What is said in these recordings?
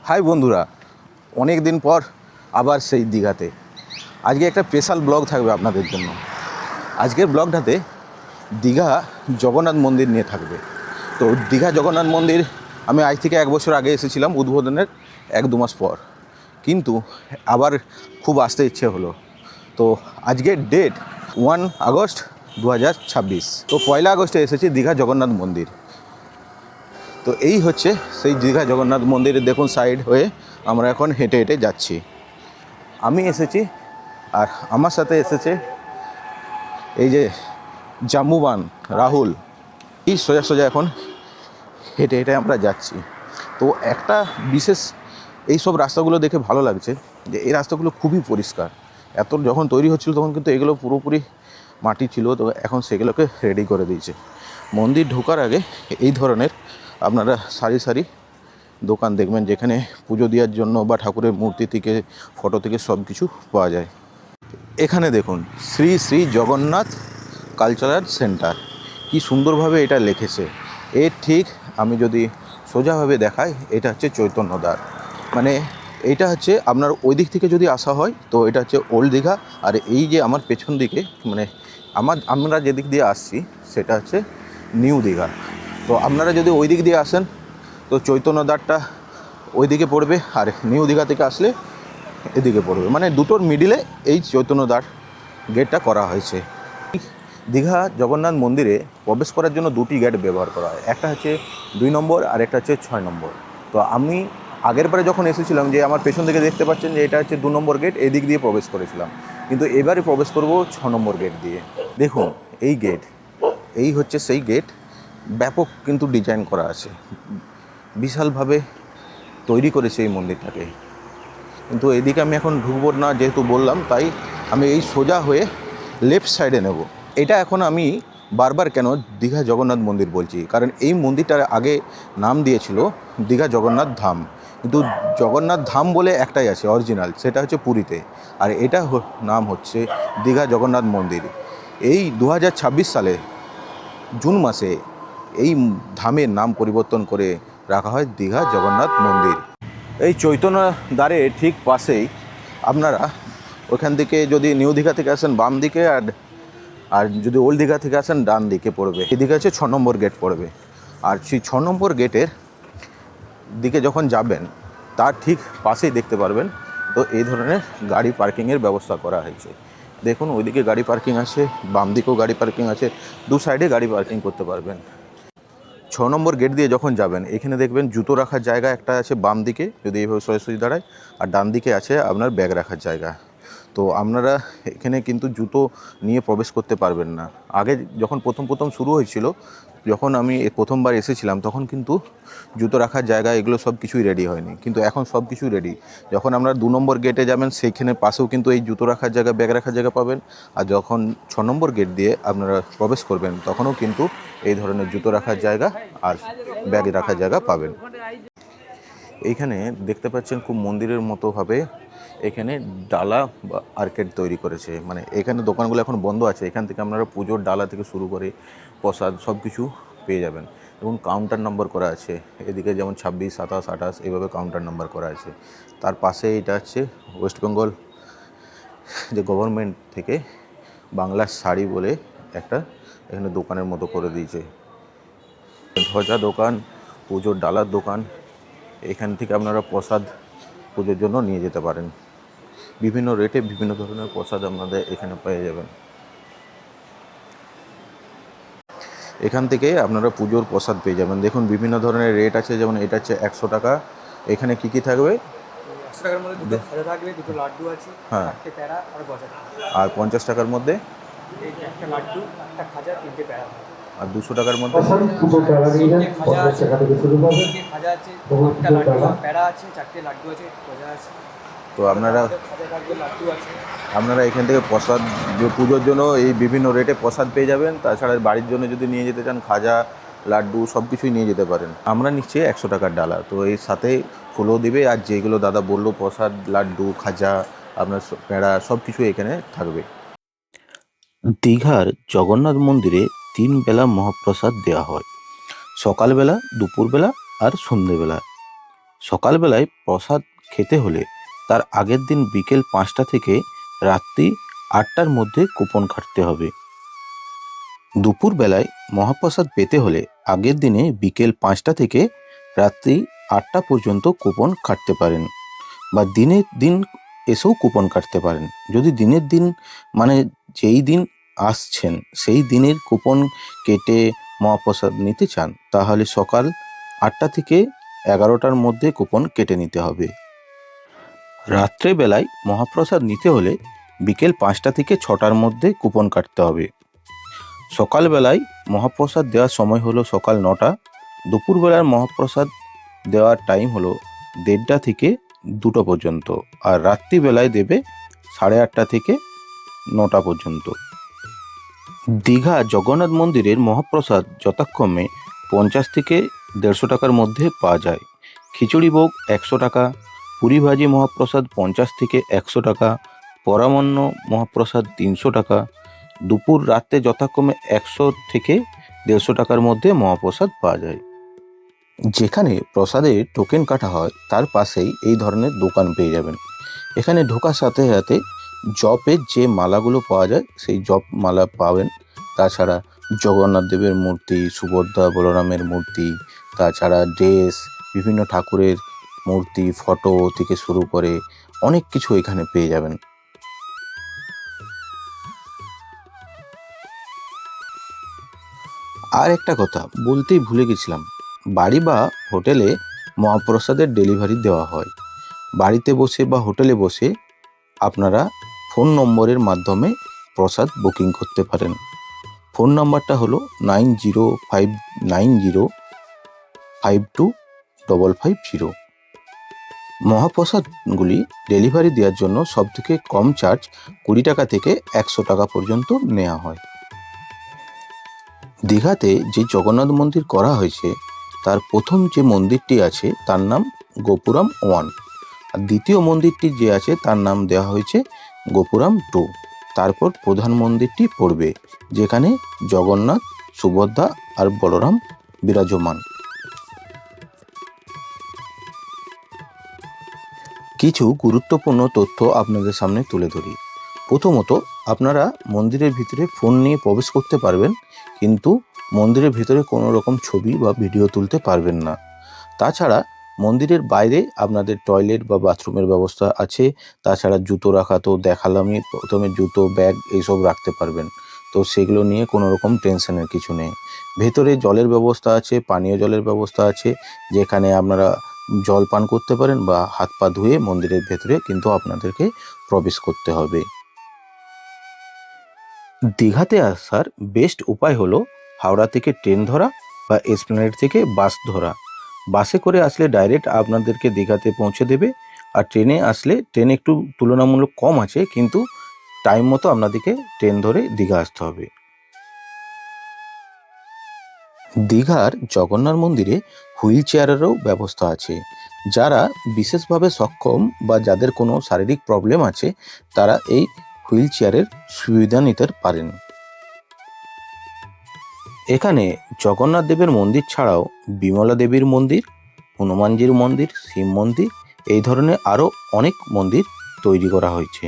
High বন্ধুরা, অনেক দিন পর আবার সেই দীঘাতে। আজকে একটা স্পেশাল ব্লগ থাকবে আপনাদের জন্য। আজকের ব্লগটাতে দীঘা জগন্নাথ মন্দির নিয়ে থাকবে। তো দীঘা জগন্নাথ মন্দির আমি আজ থেকে 1 বছর আগে এসেছিলাম উদ্বোধনের 1-2 মাস পর, কিন্তু আবার খুব আসতে ইচ্ছে হলো। তো আজকের ডেট 1 আগস্ট 2026। তো 1 আগস্টে এসেছি দীঘা জগন্নাথ মন্দির। তো এই হচ্ছে সেই দীঘা জগন্নাথ মন্দিরের দেখুন সাইড হয়ে আমরা এখন হেঁটে হেঁটে যাচ্ছি। আমি এসেছি আর আমার সাথে এসেছে এই যে জাম্বুবান রাহুল। এই সোজা সোজা এখন হেঁটে হেঁটে আমরা যাচ্ছি। তো একটা বিশেষ এই সব রাস্তাগুলো দেখে ভালো লাগছে যে এই রাস্তাগুলো খুবই পরিষ্কার। যখন তৈরি হচ্ছিল তখন কিন্তু এগুলো পুরোপুরি মাটি ছিল, তো এখন সেগুলোকে রেডি করে দিয়েছে। মন্দির ঢোকার আগে এই ধরনের আপনারা সারি সারি দোকান দেখবেন, যেখানে পুজো দেওয়ার জন্য বা ঠাকুরের মূর্তি থেকে ফটো থেকে সব কিছু পাওয়া যায়। এখানে দেখুন শ্রী শ্রী জগন্নাথ কালচারাল সেন্টার, কি সুন্দরভাবে এটা লিখেছে। এর ঠিক আমি যদি সোজাভাবে দেখাই, এটা হচ্ছে চৈতন্যদ্বার। মানে এইটা হচ্ছে আপনার ওই দিক থেকে যদি আসা হয় তো এটা হচ্ছে ওল্ড দীঘা, আর এই যে আমার পেছন দিকে মানে আমরা যেদিক দিয়ে আসছি সেটা হচ্ছে নিউ দীঘা। তো আপনারা যদি ওই দিক দিয়ে আসেন তো চৈতন্যদ্বারটা ওই দিকে পড়বে, আর নিউ দীঘা থেকে আসলে এদিকে পড়বে। মানে দুটোর মিডিলে এই চৈতন্যদ্বার গেটটা করা হয়েছে। দীঘা জগন্নাথ মন্দিরে প্রবেশ করার জন্য দুটি গেট ব্যবহার করা হয়, একটা হচ্ছে 2 নম্বর আর একটা হচ্ছে 6 নম্বর। তো আমি আগের বারে যখন এসেছিলাম, যে আমার পেছন থেকে দেখতে পাচ্ছেন যে এটা হচ্ছে 2 নম্বর গেট, এই দিক দিয়ে প্রবেশ করেছিলাম, কিন্তু এবারে প্রবেশ করব 6 নম্বর গেট দিয়ে। দেখুন এই গেট, এই হচ্ছে সেই গেট। ব্যাপক কিন্তু ডিজাইন করা আছে, বিশালভাবে তৈরি করেছে এই মন্দিরটাকে। কিন্তু এদিকে আমি এখন ঢুকবো না, যেহেতু বললাম, তাই আমি এই সোজা হয়ে লেফট সাইডে নেব। এটা এখন আমি বারবার কেন দীঘা জগন্নাথ মন্দির বলছি, কারণ এই মন্দিরটার আগে নাম দিয়েছিল দীঘা জগন্নাথ ধাম। কিন্তু জগন্নাথ ধাম বলে একটাই আছে অরিজিনাল, সেটা হচ্ছে পুরীতে, আর এটা নাম হচ্ছে দীঘা জগন্নাথ মন্দির। এই 2026 সালে জুন মাসে এই ধামের নাম পরিবর্তন করে রাখা হয় দীঘা জগন্নাথ মন্দির। এই চৈতন্য দ্বারে ঠিক পাশেই আপনারা ওখান থেকে যদি নিউ দীঘা থেকে আসেন বাম দিকে, আর যদি ওল্ড দীঘা থেকে আসেন ডান দিকে পড়বে। এদিকে হচ্ছে 6 নম্বর গেট পড়বে। আর সেই 6 নম্বর গেটের দিকে যখন যাবেন তার ঠিক পাশেই দেখতে পারবেন তো এই ধরনের গাড়ি পার্কিংয়ের ব্যবস্থা করা হয়েছে। দেখুন ওইদিকে গাড়ি পার্কিং আছে, বাম দিকেও গাড়ি পার্কিং আছে, দু সাইডে গাড়ি পার্কিং করতে পারবেন। 6 নম্বর গেট দিয়ে যখন যাবেন এখানে দেখবেন জুতো রাখার জায়গা একটা আছে বাম দিকে, যদি এইভাবে সোজাসুজি দাঁড়ায়, আর ডান দিকে আছে আপনার ব্যাগ রাখার জায়গা। তো আপনারা এখানে কিন্তু জুতো নিয়ে প্রবেশ করতে পারবেন না। আগে যখন প্রথম শুরু হয়েছিল, যখন আমি প্রথমবার এসেছিলাম, তখন কিন্তু জুতো রাখার জায়গা এগুলো সব কিছুই রেডি হয়নি, কিন্তু এখন সব কিছুই রেডি। যখন আপনারা 2 নম্বর গেটে যাবেন সেইখানে পাশেও কিন্তু এই জুতো রাখার জায়গা, ব্যাগ রাখার জায়গা পাবেন। আর যখন 6 নম্বর গেট দিয়ে আপনারা প্রবেশ করবেন তখনও কিন্তু এই ধরনের জুতো রাখার জায়গা আর ব্যাগ রাখার জায়গা পাবেন। এইখানে দেখতে পাচ্ছেন খুব মন্দিরের মতোভাবে এখানে ডালা বা আর্কেড তৈরি করেছে। মানে এখানে দোকানগুলো এখন বন্ধ আছে, এখান থেকে আপনারা পুজোর ডালা থেকে শুরু করে প্রসাদ সব কিছু পেয়ে যাবেন। এবং কাউন্টার নাম্বার করা আছে, এদিকে যেমন 26, 27, 28 এইভাবে কাউন্টার নাম্বার করা আছে। তার পাশে এটা হচ্ছে ওয়েস্ট বেঙ্গল যে গভর্নমেন্ট থেকে বাংলার শাড়ি বলে একটা এখানে দোকানের মতো করে দিয়েছে। ধ্বজা দোকান, পুজোর ডালার দোকান, এখান থেকে আপনারা প্রসাদ পুজোর জন্য নিয়ে যেতে পারেন। বিভিন্ন রেটে বিভিন্ন ধরনের প্রসাদ আপনাদের এখানে পেয়ে যাবেন। এখান থেকে আপনারা পুজোর প্রসাদ পেয়ে যাবেন। দেখুন বিভিন্ন ধরনের রেট আছে, যেমন এটা হচ্ছে 100 টাকা। এখানে কি থাকবে? 100 টাকার মধ্যে দুটো খাজা থাকবে, দুটো লাড্ডু আছে, হ্যাঁ, 4টে প্যাড়া আর গজা। আর 50 টাকার মধ্যে এই একটা লাড্ডু, একটা খাজা, 3টে প্যাড়া। আর 200 টাকার মধ্যে 3টে খাজা আছে, 3টে খাজা আছে, 8টা লাড্ডু প্যাড়া আছে, 4টে লাড্ডু আছে, গজা আছে। তো আপনারা খাজা থাকবে, লাড্ডু আছে। এখান থেকে প্রসাদ যে পুজোর জন্য এই বিভিন্ন রেটে প্রসাদ পেয়ে যাবেন। তাছাড়া বাড়ির জন্য যদি নিয়ে যেতে চান খাজা, লাড্ডু সব কিছুই নিয়ে যেতে পারেন। আমরা নিচ্ছি 100 টাকার ডালা, তো এই সাথে ফুলও দিবে, আর যেগুলো দাদা বললো প্রসাদ, লাড্ডু, খাজা, আপনার পেঁড়া সব কিছু এখানে থাকবে। দীঘার জগন্নাথ মন্দিরে 3 বেলা মহাপ্রসাদ দেওয়া হয়, সকালবেলা, দুপুরবেলা আর সন্ধেবেলা। সকালবেলায় প্রসাদ খেতে হলে তার আগের দিন বিকেল 5টা থেকে রাত্রি 8টার মধ্যে কুপন কাটতে হবে। দুপুরবেলায় মহাপ্রসাদ পেতে হলে আগের দিনে বিকেল 5টা থেকে রাত্রি 8টা পর্যন্ত কুপন কাটতে পারেন, বা দিনের দিন এসেও কুপন কাটতে পারেন। যদি দিনের দিন মানে যেই দিন আসছেন সেই দিনের কুপন কেটে মহাপ্রসাদ নিতে চান, তাহলে সকাল 8টা থেকে 11টার মধ্যে কুপন কেটে নিতে হবে। রাত্রেবেলায় মহাপ্রসাদ নিতে হলে বিকেল 5টা থেকে 6টার মধ্যে কুপন কাটতে হবে। সকালবেলায় মহাপ্রসাদ দেওয়ার সময় হলো সকাল 9টা, দুপুরবেলার মহাপ্রসাদ দেওয়ার টাইম হলো 1:30 থেকে 2টো পর্যন্ত, আর রাত্রিবেলায় দেবে 8:30 থেকে 9টা পর্যন্ত। দীঘা জগন্নাথ মন্দিরের মহাপ্রসাদ যথাক্রমে 50 থেকে 150 টাকার মধ্যে পাওয়া যায়। খিচুড়ি ভোগ 100 টাকা, পুরি ভাজি মহাপ্রসাদ 50 থেকে 100 টাকা, পরামান্ন মহাপ্রসাদ 300 টাকা। দুপুর রাতে যথাক্রমে 100 থেকে 150 টাকার মধ্যে মহাপ্রসাদ পাওয়া যায়। যেখানে প্রসাদের টোকেন কাটা হয় তার পাশেই এই ধরনের দোকান পেয়ে যাবেন। এখানে ঢোকার সাথে সাথে জপের যে মালাগুলো পাওয়া যায় সেই জপ মালা পাবেন। তাছাড়া জগন্নাথ দেবের মূর্তি, সুভদ্রা বলরামের মূর্তি, তাছাড়া ড্রেস, বিভিন্ন ঠাকুরের মূর্তি, ফটো থেকে শুরু করে অনেক কিছু এখানে পেয়ে যাবেন। আর একটা কথা বলতেই ভুলে গেছিলাম, বাড়ি বা হোটেলে মহাপ্রসাদের ডেলিভারি দেওয়া হয়। বাড়িতে বসে বা হোটেলে বসে আপনারা ফোন নম্বরের মাধ্যমে প্রসাদ বুকিং করতে পারেন। ফোন নাম্বারটা হলো 9059052550। মহাপ্রসাদগুলি ডেলিভারি দেওয়ার জন্য সবথেকে কম চার্জ 20 টাকা থেকে 100 টাকা পর্যন্ত নেওয়া হয়। দীঘাতে যে জগন্নাথ মন্দির করা হয়েছে তার প্রথম যে মন্দিরটি আছে তার নাম গোপুরাম 1, আর দ্বিতীয় মন্দিরটি যে আছে তার নাম দেওয়া হয়েছে গোপুরাম 2। তারপর প্রধান মন্দিরটি পড়বে, যেখানে জগন্নাথ, সুভদ্রা আর বলরাম বিরাজমান। কিছু গুরুত্বপূর্ণ তথ্য আপনাদের সামনে তুলে ধরি। প্রথমত, আপনারা মন্দিরের ভিতরে ফোন নিয়ে প্রবেশ করতে পারবেন, কিন্তু মন্দিরের ভিতরে কোনো রকম ছবি বা ভিডিও তুলতে পারবেন না। তাছাড়া মন্দিরের বাইরে আপনাদের টয়লেট বা বাথরুমের ব্যবস্থা আছে। তাছাড়া জুতো রাখা তো দেখালামই, প্রথমে জুতো, ব্যাগ এইসব রাখতে পারবেন, তো সেগুলো নিয়ে কোনো রকম টেনশনের কিছু নেই। ভেতরে জলের ব্যবস্থা আছে, পানীয় জলের ব্যবস্থা আছে, যেখানে আপনারা জল পান করতে পারেন বা হাত পা ধুয়ে মন্দিরের ভেতরে কিন্তু আপনাদেরকে প্রবেশ করতে হবে। দীঘাতে আসার বেস্ট উপায় হলো হাওড়া থেকে ট্রেন ধরা বা এসপ্ল্যানেড থেকে বাস ধরা। বাসে করে আসলে ডাইরেক্ট আপনাদেরকে দীঘাতে পৌঁছে দেবে, আর ট্রেনে আসলে ট্রেন একটু তুলনামূলক কম আছে, কিন্তু টাইম মতো আপনাদেরকে ট্রেন ধরে দীঘা আসতে হবে। দীঘার জগন্নাথ মন্দিরে হুইল চেয়ারেরও ব্যবস্থা আছে। যারা বিশেষভাবে সক্ষম বা যাদের কোনো শারীরিক প্রবলেম আছে তারা এই হুইল চেয়ারের সুবিধা নিতে পারেন। এখানে জগন্নাথ দেবের মন্দির ছাড়াও বিমলা দেবীর মন্দির, হনুমানজির মন্দির, শিব মন্দির, এই ধরনের আরও অনেক মন্দির তৈরি করা হয়েছে।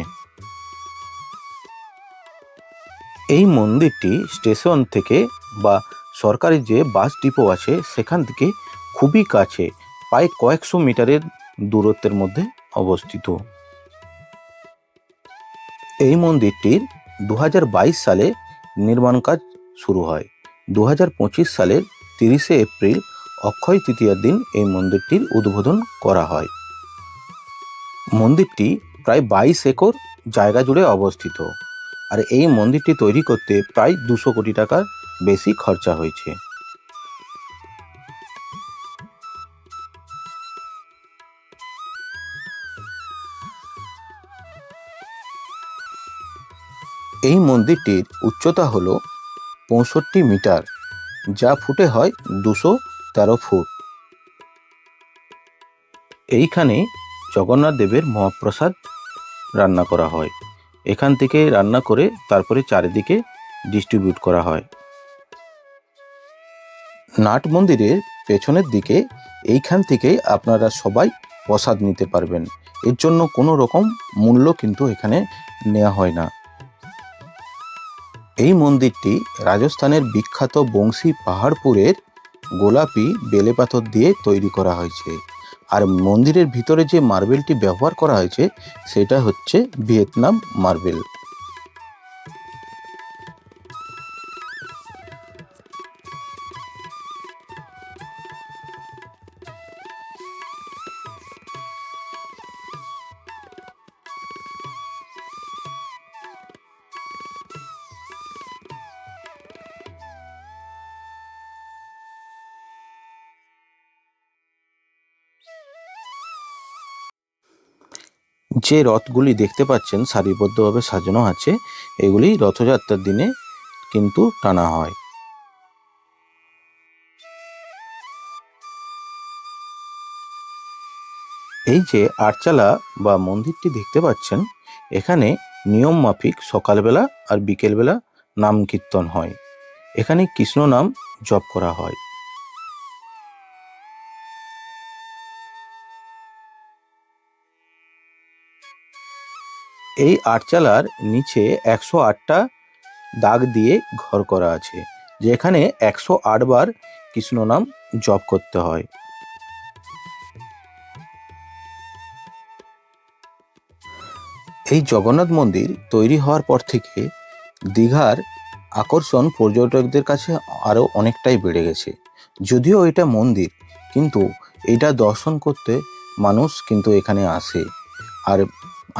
এই মন্দিরটি স্টেশন থেকে বা সরকারি যে বাস ডিপো আছে সেখান থেকে খুবই কাছে, প্রায় কয়েকশো মিটারের দূরত্বের মধ্যে অবস্থিত। এই মন্দিরটির 2022 সালে নির্মাণ কাজ শুরু হয়। 2025 সালের 30শে এপ্রিল অক্ষয় তৃতীয়ার দিন এই মন্দিরটির উদ্বোধন করা হয়। মন্দিরটি প্রায় 22 একর জায়গা জুড়ে অবস্থিত, আর এই মন্দিরটি তৈরি করতে প্রায় 200 কোটি টাকার বেশি খরচা হয়েছে। এই মন্দিরটির উচ্চতা হল 65 মিটার, যা ফুটে হয় 213 ফুট। এইখানে জগন্নাথ দেবের মহাপ্রসাদ রান্না করা হয়। এখান থেকে রান্না করে তারপরে চারিদিকে ডিস্ট্রিবিউট করা হয়। নাট মন্দিরের পেছনের দিকে এইখান থেকে আপনারা সবাই প্রসাদ নিতে পারবেন। এর জন্য কোনো রকম মূল্য কিন্তু এখানে নেওয়া হয় না। এই মন্দিরটি রাজস্থানের বিখ্যাত বংশী পাহাড়পুরের গোলাপি বেলে পাথর দিয়ে তৈরি করা হয়েছে। আর মন্দিরের ভিতরে যে মার্বেলটি ব্যবহার করা হয়েছে সেটা হচ্ছে ভিয়েতনাম মার্বেল। যে রথগুলি দেখতে পাচ্ছেন সারিবদ্ধভাবে সাজানো আছে, এগুলি রথযাত্রার দিনে কিন্তু টানা হয়। এই যে আটচালা বা মন্দিরটি দেখতে পাচ্ছেন, এখানে নিয়ম মাফিক সকালবেলা আর বিকেলবেলা নাম কীর্তন হয়। এখানে কৃষ্ণ নাম জপ করা হয়। এই আটচালার নিচে 108টা দাগ দিয়ে ঘর করা আছে, যেখানে 108 বার কৃষ্ণ নাম জপ করতে হয়। এই জগন্নাথ মন্দির তৈরি হওয়ার পর থেকে দীঘার আকর্ষণ পর্যটকদের কাছে আরও অনেকটাই বেড়ে গেছে। যদিও এটা মন্দির, কিন্তু এটা দর্শন করতে মানুষ কিন্তু এখানে আসে। আর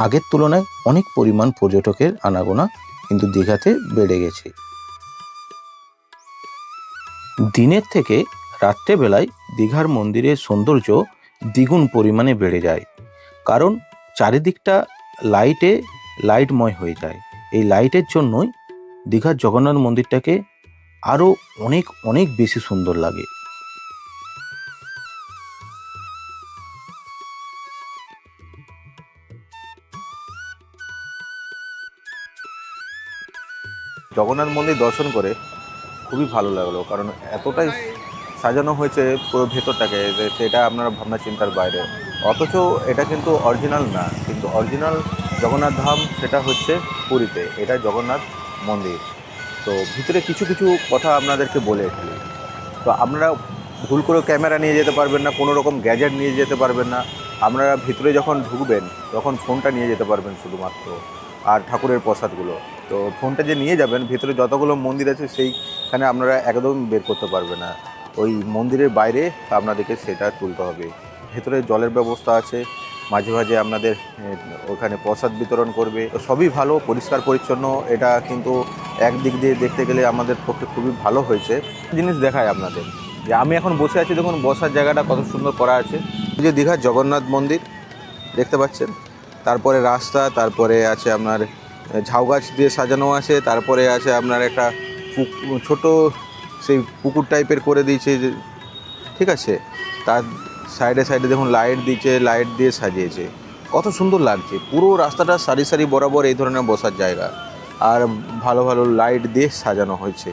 আগের তুলনায় অনেক পরিমাণ পর্যটকের আনাগোনা কিন্তু দীঘাতে বেড়ে গেছে। দিনের থেকে রাত্রেবেলায় দীঘার মন্দিরের সৌন্দর্য দ্বিগুণ পরিমাণে বেড়ে যায়, কারণ চারিদিকটা লাইটময় হয়ে যায়। এই লাইটের জন্যই দীঘার জগন্নাথ মন্দিরটাকে আরও অনেক অনেক বেশি সুন্দর লাগে। জগন্নাথ মন্দির দর্শন করে খুবই ভালো লাগলো, কারণ এতটাই সাজানো হয়েছে পুরো ভেতরটাকে যে সেটা আপনার ভাবনা চিন্তার বাইরে। অথচ এটা কিন্তু অরিজিনাল না, কিন্তু অরিজিনাল জগন্নাথ ধাম সেটা হচ্ছে পুরীতে, এটা জগন্নাথ মন্দির। তো ভিতরে কিছু কিছু কথা আপনাদেরকে বলে ফেলি। তো আপনারা ভুল করে ক্যামেরা নিয়ে যেতে পারবেন না, কোনো রকম গ্যাজেট নিয়ে যেতে পারবেন না। আপনারা ভিতরে যখন ঢুকবেন তখন ফোনটা নিয়ে যেতে পারবেন শুধুমাত্র, আর ঠাকুরের প্রসাদগুলো। তো ফোনটা যে নিয়ে যাবেন, ভিতরে যতগুলো মন্দির আছে সেইখানে আপনারা একদম বের করতে পারবেন না, ওই মন্দিরের বাইরে আপনাদেরকে সেটা তুলতে হবে। ভেতরে জলের ব্যবস্থা আছে, মাঝে মাঝে আপনাদের ওখানে প্রসাদ বিতরণ করবে। তো সবই ভালো, পরিষ্কার পরিচ্ছন্ন। এটা কিন্তু একদিক দিয়ে দেখতে গেলে আমাদের পক্ষে খুবই ভালো হয়েছে। জিনিস দেখায় আপনাদের, যে আমি এখন বসে আছি, দেখুন বসার জায়গাটা কত সুন্দর করা আছে। এই যে দীঘার জগন্নাথ মন্দির দেখতে পাচ্ছেন, তারপরে রাস্তা, তারপরে আছে আপনার ঝাউ গাছ দিয়ে সাজানো আছে, তারপরে আছে আপনার একটা ছোট সেই পুকুর টাইপের করে দিয়েছে, ঠিক আছে। তার সাইডে সাইডে দেখুন লাইট দিয়েছে, লাইট দিয়ে সাজিয়েছে, কত সুন্দর লাগছে। পুরো রাস্তাটা সারি সারি বরাবর এই ধরনের বসার জায়গা, আর ভালো ভালো লাইট দিয়ে সাজানো হয়েছে।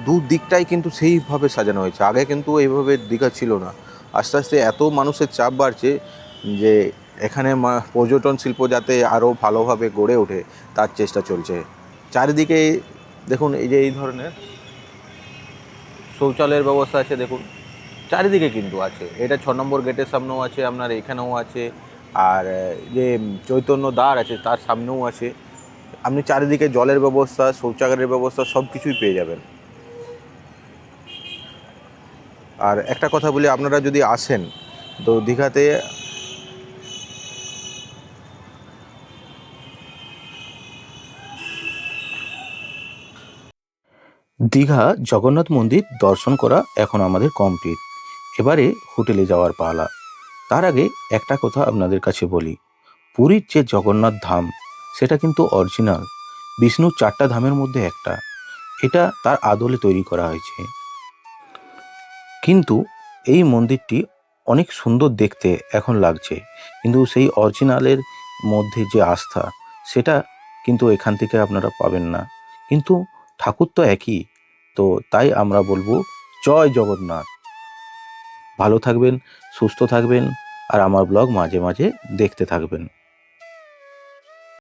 দুদিকটাই কিন্তু সেইভাবে সাজানো হয়েছে। আগে কিন্তু এইভাবে দীঘা ছিল না। আস্তে আস্তে এত মানুষের চাপ বাড়ছে যে এখানে পর্যটন শিল্প যাতে আরও ভালোভাবে গড়ে ওঠে তার চেষ্টা চলছে। চারিদিকে দেখুন এই যে এই ধরনের শৌচালয়ের ব্যবস্থা আছে, দেখুন চারিদিকে কিন্তু আছে। এটা 6 নম্বর গেটের সামনেও আছে, আপনার এখানেও আছে, আর যে চৈতন্য দ্বার আছে তার সামনেও আছে। আপনি চারিদিকে জলের ব্যবস্থা, শৌচাগারের ব্যবস্থা সব কিছুই পেয়ে যাবেন। আর একটা কথা বলি, আপনারা যদি আসেন তো দীঘাতে দীঘা জগন্নাথ মন্দির দর্শন করা এখন আমাদের কমপ্লিট। এবারে হোটেলে যাওয়ার পালা। তার আগে একটা কথা আপনাদের কাছে বলি, পুরীর যে জগন্নাথ ধাম সেটা কিন্তু অরিজিনাল বিষ্ণুর 4টা ধামের মধ্যে একটা। এটা তার আদলে তৈরি করা হয়েছে, কিন্তু এই মন্দিরটি অনেক সুন্দর দেখতে এখন লাগছে, কিন্তু সেই অরিজিনালের মধ্যে যে আস্থা সেটা কিন্তু এখান থেকে আপনারা পাবেন না। কিন্তু ঠাকুর তো একই, তো তাই আমরা বলবো জয় জগন্নাথ। ভালো থাকবেন, সুস্থ থাকবেন আর আমার ব্লগ মাঝে মাঝে দেখতে থাকবেন।